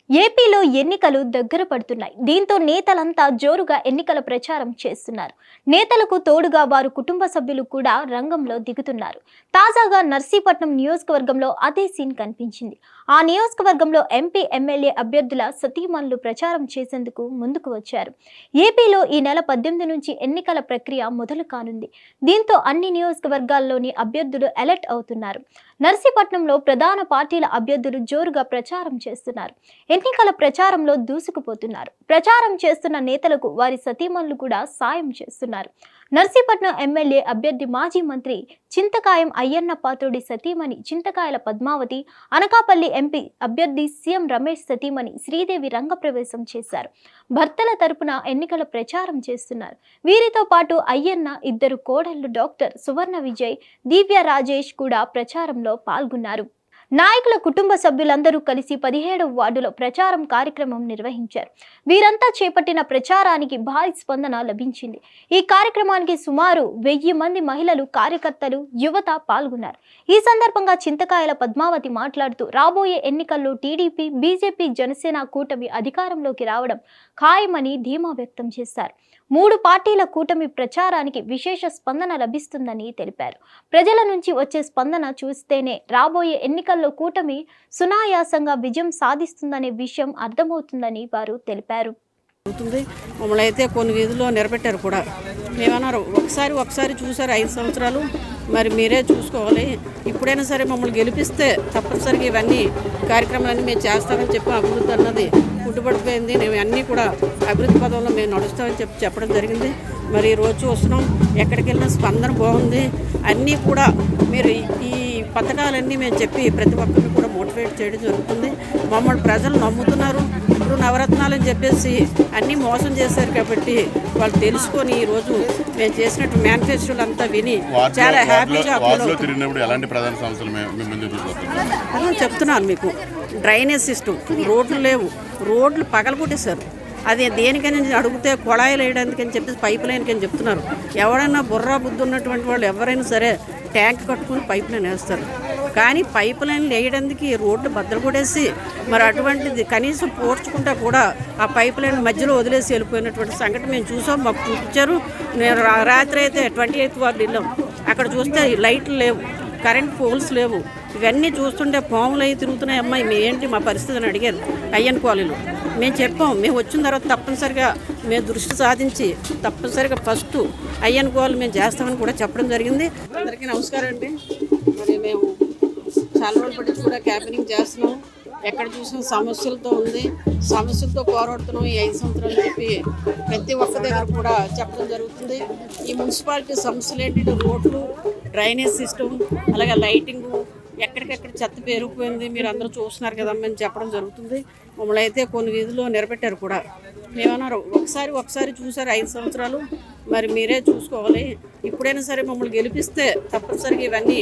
ఏపీలో ఎన్నికలు దగ్గర పడుతున్నాయి. దీంతో నేతలంతా జోరుగా ఎన్నికల ప్రచారం చేస్తున్నారు. నేతలకు తోడుగా వారు కుటుంబ సభ్యులు కూడా రంగంలో దిగుతున్నారు. తాజాగా నర్సీపట్నం నియోజకవర్గంలో అదే సీన్ కనిపించింది. ఆ నియోజకవర్గంలో ఎంపీ, ఎమ్మెల్యే అభ్యర్థుల సతీమణులు ప్రచారం చేసేందుకు ముందుకు వచ్చారు. ఏపీలో ఈ నెల 18 నుంచి ఎన్నికల ప్రక్రియ మొదలు కానుంది. దీంతో అన్ని నియోజకవర్గాల్లోని అభ్యర్థులు అలర్ట్ అవుతున్నారు. నర్సీపట్నంలో ప్రధాన పార్టీల అభ్యర్థులు జోరుగా ప్రచారం చేస్తున్నారు. ఎన్నికల ప్రచారంలో దూసుకుపోతున్నారు. ప్రచారం చేస్తున్న నేతలకు వారి సతీమణులు కూడా సాయం చేస్తున్నారు. నర్సీపట్నం ఎమ్మెల్యే అభ్యర్థి మాజీ మంత్రి చింతకాయం అయ్యన్న పాత్రుడి సతీమణి చింతకాయల పద్మావతి, అనకాపల్లి ఎంపీ అభ్యర్థి సీఎం రమేష్ సతీమణి శ్రీదేవి రంగప్రవేశం చేశారు. భర్తల తరపున ఎన్నికల ప్రచారం చేస్తున్నారు. వీరితో పాటు అయ్యన్న ఇద్దరు కోడళ్లు డాక్టర్ సువర్ణ విజయ్, దివ్య రాజేష్ కూడా ప్రచారంలో పాల్గొన్నారు. నాయకుల కుటుంబ సభ్యులందరూ కలిసి 17వ వార్డులో ప్రచారం కార్యక్రమం నిర్వహించారు. వీరంతా చేపట్టిన ప్రచారానికి భారీ స్పందన లభించింది. ఈ కార్యక్రమానికి సుమారు 1000 మంది మహిళలు, కార్యకర్తలు, యువత పాల్గొన్నారు. ఈ సందర్భంగా చింతకాయల పద్మావతి మాట్లాడుతూ రాబోయే ఎన్నికల్లో టీడీపీ, బీజేపీ, జనసేన కూటమి అధికారంలోకి రావడం ఖాయమని ధీమా వ్యక్తం చేశారు. 3 పార్టీల కూటమి ప్రచారానికి విశేష స్పందన లభిస్తుందని తెలిపారు. ప్రజల నుంచి వచ్చే స్పందన చూస్తేనే రాబోయే ఎన్నికల్లో కూటమి సునాయాసంగా విజయం సాధిస్తుందనే విషయం అర్థమవుతుందని వారు తెలిపారు. మమ్మల్ని అయితే కొన్ని వీధుల్లో నిలబెట్టారు కూడా. మేమన్నారు ఒకసారి చూసారు 5 సంవత్సరాలు, మరి మీరే చూసుకోవాలి. ఇప్పుడైనా సరే మమ్మల్ని గెలిపిస్తే తప్పనిసరిగా ఇవన్నీ కార్యక్రమాలన్నీ మేము చేస్తామని చెప్పి అభివృద్ధి అన్నది పుట్టుబడిపోయింది. మేము అన్నీ కూడా అభివృద్ధి పదంలో మేము నడుస్తామని చెప్పడం జరిగింది. మరి రోజు వస్తున్నాం, ఎక్కడికి వెళ్ళినా స్పందన బాగుంది. అన్నీ కూడా మీరు ఈ పథకాలన్నీ మేము చెప్పి ప్రతి ఒక్కరిని కూడా మోటివేట్ చేయడం జరుగుతుంది. మమ్మల్ని ప్రజలు నమ్ముతున్నారు. ఇప్పుడు నవరత్నాలని చెప్పేసి అన్నీ మోసం చేశారు కాబట్టి వాళ్ళు తెలుసుకొని ఈరోజు మేము చేసినట్టు మేనిఫెస్టోలు అంతా విని చాలా హ్యాపీగా అదే చెప్తున్నాను మీకు. డ్రైనేజ్ సిస్టమ్, రోడ్లు లేవు, రోడ్లు పగలగొట్టేశారు. అది దేనికని అడిగితే కొళాయిలు వేయడానికి అని చెప్పేసి పైప్ లైన్కి అని చెప్తున్నారు. ఎవరైనా బుర్రా బుద్ధి ఉన్నటువంటి వాళ్ళు ఎవరైనా సరే ట్యాంక్ కట్టుకుని పైప్ లైన్ వేస్తారు. కానీ పైప్ లైన్లు వేయడానికి రోడ్లు బద్దలు కొట్టేసి మరి అటువంటిది కనీసం పోడ్చుకుంటా కూడా ఆ పైప్ లైన్ మధ్యలో వదిలేసి వెళ్ళిపోయినటువంటి సంఘటన మేము చూసాం, మాకు చూపించారు. నేను రాత్రి అయితే 28వ వార్డు వెళ్ళాం. అక్కడ చూస్తే లైట్లు లేవు, కరెంట్ పోల్స్ లేవు. ఇవన్నీ చూస్తుంటే పాములు అవి తిరుగుతున్నాయి. అమ్మాయి ఏంటి మా పరిస్థితి అని అడిగారు అయ్యన్ కాలనీలో. మేము చెప్పాం, మేము వచ్చిన తర్వాత తప్పనిసరిగా మేము దృష్టి సాధించి తప్పనిసరిగా ఫస్ట్ అయ్యన్ కాలనీ మేము చేస్తామని కూడా చెప్పడం జరిగింది. అందరికీ నమస్కారం అండి. మరి మేము చాలా రోజులు పట్టి కూడా క్యాంపెయినింగ్ చేస్తున్నాం. ఎక్కడ చూసిన సమస్యలతో ఉంది, సమస్యలతో పోరాడుతున్నాం ఈ 5 సంవత్సరాలు చెప్పి ప్రతి ఒక్క దగ్గర కూడా చెప్పడం జరుగుతుంది. ఈ మున్సిపాలిటీ సమస్యలు ఏంటంటే రోడ్లు, డ్రైనేజ్ సిస్టమ్, అలాగే లైటింగు, ఎక్కడికెక్కడ చెత్త పేరుకుపోయింది మీరు అందరూ చూస్తున్నారు కదమ్మని చెప్పడం జరుగుతుంది. మమ్మల్ని అయితే కొన్ని వీధుల్లో నిలబెట్టారు కూడా. మేమన్నారు ఒకసారి చూసారు 5 సంవత్సరాలు, మరి మీరే చూసుకోవాలి. ఇప్పుడైనా సరే మమ్మల్ని గెలిపిస్తే తప్పనిసరిగా ఇవన్నీ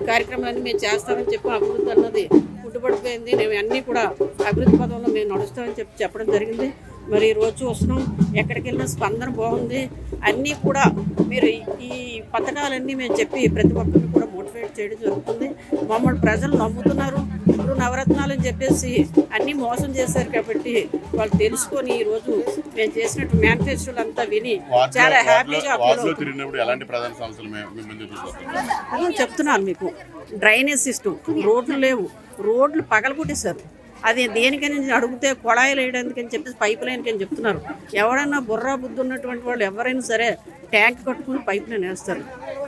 కార్యక్రమాలన్నీ మేము చేస్తామని చెప్పి అభివృద్ధి అన్నది పుట్టుబడిపోయింది. మేము అన్నీ కూడా అభివృద్ధి పదంలో మేము నడుస్తామని చెప్పడం జరిగింది. మరి రోజు వస్తున్నాం, ఎక్కడికి వెళ్ళినా స్పందన బాగుంది. అన్నీ కూడా మీరు ఈ పథకాలన్నీ మేము చెప్పి ప్రతి ఒక్కరిని కూడా మోటివేట్ చేయడం జరుగుతుంది. మమ్మల్ని ప్రజలు నమ్ముతున్నారు. ఇప్పుడు నవరత్నాలని చెప్పేసి అన్నీ మోసం చేశారు కాబట్టి వాళ్ళు తెలుసుకొని ఈరోజు మేము చేసినట్టు మేనిఫెస్టోలు అంతా విని చాలా హ్యాపీగా అదే చెప్తున్నాను మీకు. డ్రైనేజ్ సిస్టమ్, రోడ్లు లేవు, రోడ్లు పగలగొట్టేశారు. అది దేనికని అడిగితే కొళాయిలు వేయడానికి అని చెప్పేసి పైప్ లైన్కి అని చెప్తున్నారు. ఎవరైనా బుర్రా బుద్ధి ఉన్నటువంటి వాళ్ళు ఎవరైనా సరే ట్యాంక్ కట్టుకుని పైప్ లైన్ వేస్తారు.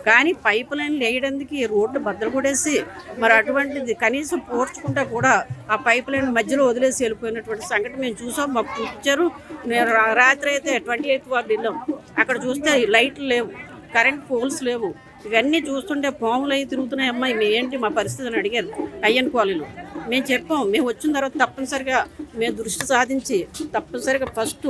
కానీ పైప్ లైన్లు వేయడానికి రోడ్లు బద్దలు కొట్టేసి మరి అటువంటిది కనీసం పోడ్చుకుంటా కూడా ఆ పైప్ లైన్ మధ్యలో వదిలేసి వెళ్ళిపోయినటువంటి సంఘటన మేము చూసాం, మాకు చూపించారు. నేను రాత్రి అయితే 28వ వార్డు వెళ్ళాం. అక్కడ చూస్తే లైట్లు లేవు, కరెంట్ పోల్స్ లేవు. ఇవన్నీ చూస్తుంటే పాములు అవి తిరుగుతున్నాయి. అమ్మాయి ఏంటి మా పరిస్థితి అని అడిగారు అయ్యన్ కాలనీలో. మేము చెప్పాం, మేము వచ్చిన తర్వాత తప్పనిసరిగా మేము దృష్టి సాధించి తప్పనిసరిగా ఫస్ట్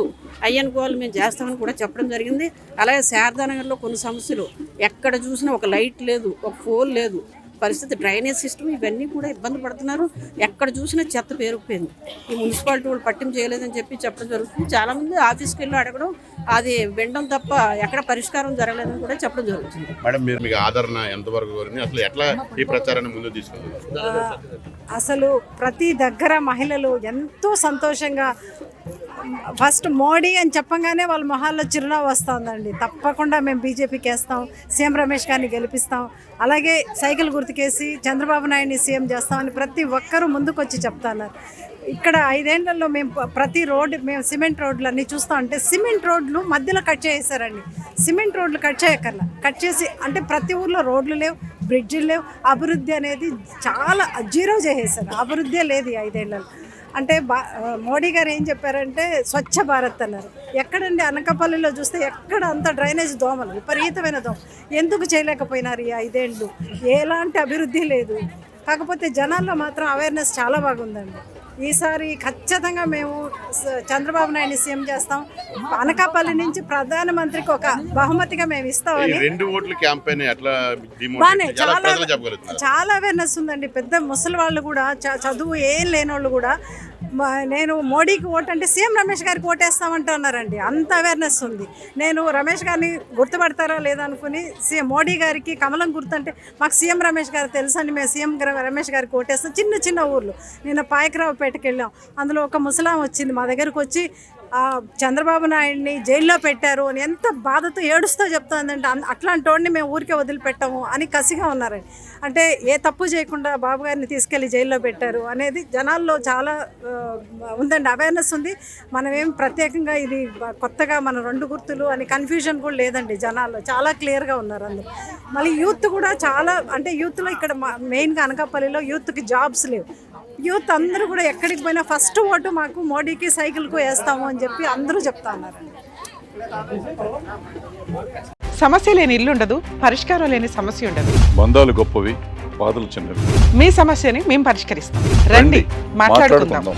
అయ్యన్ కాలనీ మేము చేస్తామని కూడా చెప్పడం జరిగింది. అలాగే శారదానగర్లో కొన్ని సమస్యలు, ఎక్కడ చూసినా ఒక లైట్ లేదు, ఒక పోల్ లేదు. పరిస్థితి. డ్రైనేజ్ సిస్టమ్ ఇవన్నీ కూడా ఇబ్బంది పడుతున్నారు. ఎక్కడ చూసినా చెత్త పేరుకుపోయింది. ఈ మున్సిపాలిటీ వాళ్ళు పట్టింపు చేయలేదని చెప్పి చెప్పడం జరుగుతుంది. చాలామంది ఆఫీస్కి వెళ్ళి అడగడం, అది వినడం తప్ప ఎక్కడ పరిష్కారం జరగలేదని కూడా చెప్పడం జరుగుతుంది. మేడం, మీరు మీకు ఆదరణ ఎంతవరకు కోరింది? అసలు ఎట్లా ఈ ప్రచారాన్ని ముందు తీసుకెళ్తున్నారు? అసలు ప్రతి దగ్గర మహిళలు ఎంతో సంతోషంగా, ఫస్ట్ మోడీ అని చెప్పగానే వాళ్ళ మొహాల్లో చిరునవ్వు వస్తుందండి. తప్పకుండా మేము బీజేపీకి వేస్తాం, సీఎం రమేష్ గారిని గెలిపిస్తాం, అలాగే సైకిల్ గుర్తుకేసి చంద్రబాబు నాయుడిని సీఎం చేస్తామని ప్రతి ఒక్కరూ ముందుకు వచ్చి చెప్తున్నారు. ఇక్కడ 5 ఏళ్లలో మేము ప్రతి రోడ్డు, మేము సిమెంట్ రోడ్లు అన్నీ చూస్తూ ఉంటే సిమెంట్ రోడ్లు మధ్యలో కట్ చేసేసారండి. సిమెంట్ రోడ్లు కట్ చేయక్కర్లా, కట్ చేసి అంటే ప్రతి ఊర్లో రోడ్లు లేవు, బ్రిడ్జిలు లేవు, అభివృద్ధి అనేది చాలా జీరో చేసేసారు. అభివృద్ధి లేదు ఈ 5 ఏళ్లలో. అంటే మోడీ గారు ఏం చెప్పారంటే స్వచ్ఛ భారత్ అన్నారు. ఎక్కడండి అనకాపల్లిలో చూస్తే ఎక్కడ అంత డ్రైనేజ్ దోమలు, విపరీతమైన దోమ. ఎందుకు చేయలేకపోయినారు ఈ 5 ఏళ్ళు? ఎలాంటి అభివృద్ధి లేదు. కాకపోతే జనాల్లో మాత్రం అవేర్నెస్ చాలా బాగుందండి. ఈసారి ఖచ్చితంగా మేము చంద్రబాబు నాయుడిని సీఎం చేస్తాం. అనకాపల్లి నుంచి ప్రధానమంత్రికి ఒక బహుమతిగా మేము ఇస్తామని. 2 ఓట్ల క్యాంపెయిన్ ఎట్లా బాగానే చాలా అవేర్నెస్ ఉందండి. పెద్ద ముసలి వాళ్ళు కూడా, చదువు ఏం లేని వాళ్ళు కూడా నేను మోడీకి ఓటు అంటే సీఎం రమేష్ గారికి ఓటేస్తామంటున్నారండి. అంత అవేర్నెస్ ఉంది. నేను రమేష్ గారిని గుర్తుపడతారా లేదా అనుకుని మోడీ గారికి కమలం గుర్తుంటే మాకు సీఎం రమేష్ గారు తెలుసండి, మేము సీఎం రమేష్ గారికి ఓటేస్తాం. చిన్న చిన్న ఊర్లు, నిన్న పాయకరావుపేటకి వెళ్ళాం. అందులో ఒక ముసలాం వచ్చింది మా దగ్గరకు వచ్చి, చంద్రబాబు నాయుడిని జైల్లో పెట్టారు అని ఎంత బాధతో ఏడుస్తూ చెప్తుందంటే, అట్లాంటి వాడిని మేము ఊరికే వదిలిపెట్టాము అని కసిగా ఉన్నారండి. అంటే ఏ తప్పు చేయకుండా బాబు గారిని తీసుకెళ్ళి జైల్లో పెట్టారు అనేది జనాల్లో చాలా ఉందండి, అవేర్నెస్ ఉంది. మనమేం ప్రత్యేకంగా ఇది కొత్తగా మన 2 గుర్తులు అని కన్ఫ్యూజన్ కూడా లేదండి. జనాల్లో చాలా క్లియర్గా ఉన్నారు అందరూ. మళ్ళీ యూత్ కూడా చాలా, అంటే యూత్లో ఇక్కడ మెయిన్గా అనకాపల్లిలో యూత్కి జాబ్స్ లేవు. యూత్ అందరూ కూడా ఎక్కడికి పోయినా ఫస్ట్ ఓటు మాకు మోడీకి, సైకిల్కు వేస్తాము అని చెప్పి అందరూ చెప్తా ఉన్నారండి. సమస్య లేని ఇల్లు ఉండదు, పరిష్కారం లేని సమస్య ఉండదు. బంధాలు గొప్పవి, బాధలు చిన్నవి. మీ సమస్యని మేము పరిష్కరిస్తాం. రండి, మాట్లాడుకుందాం.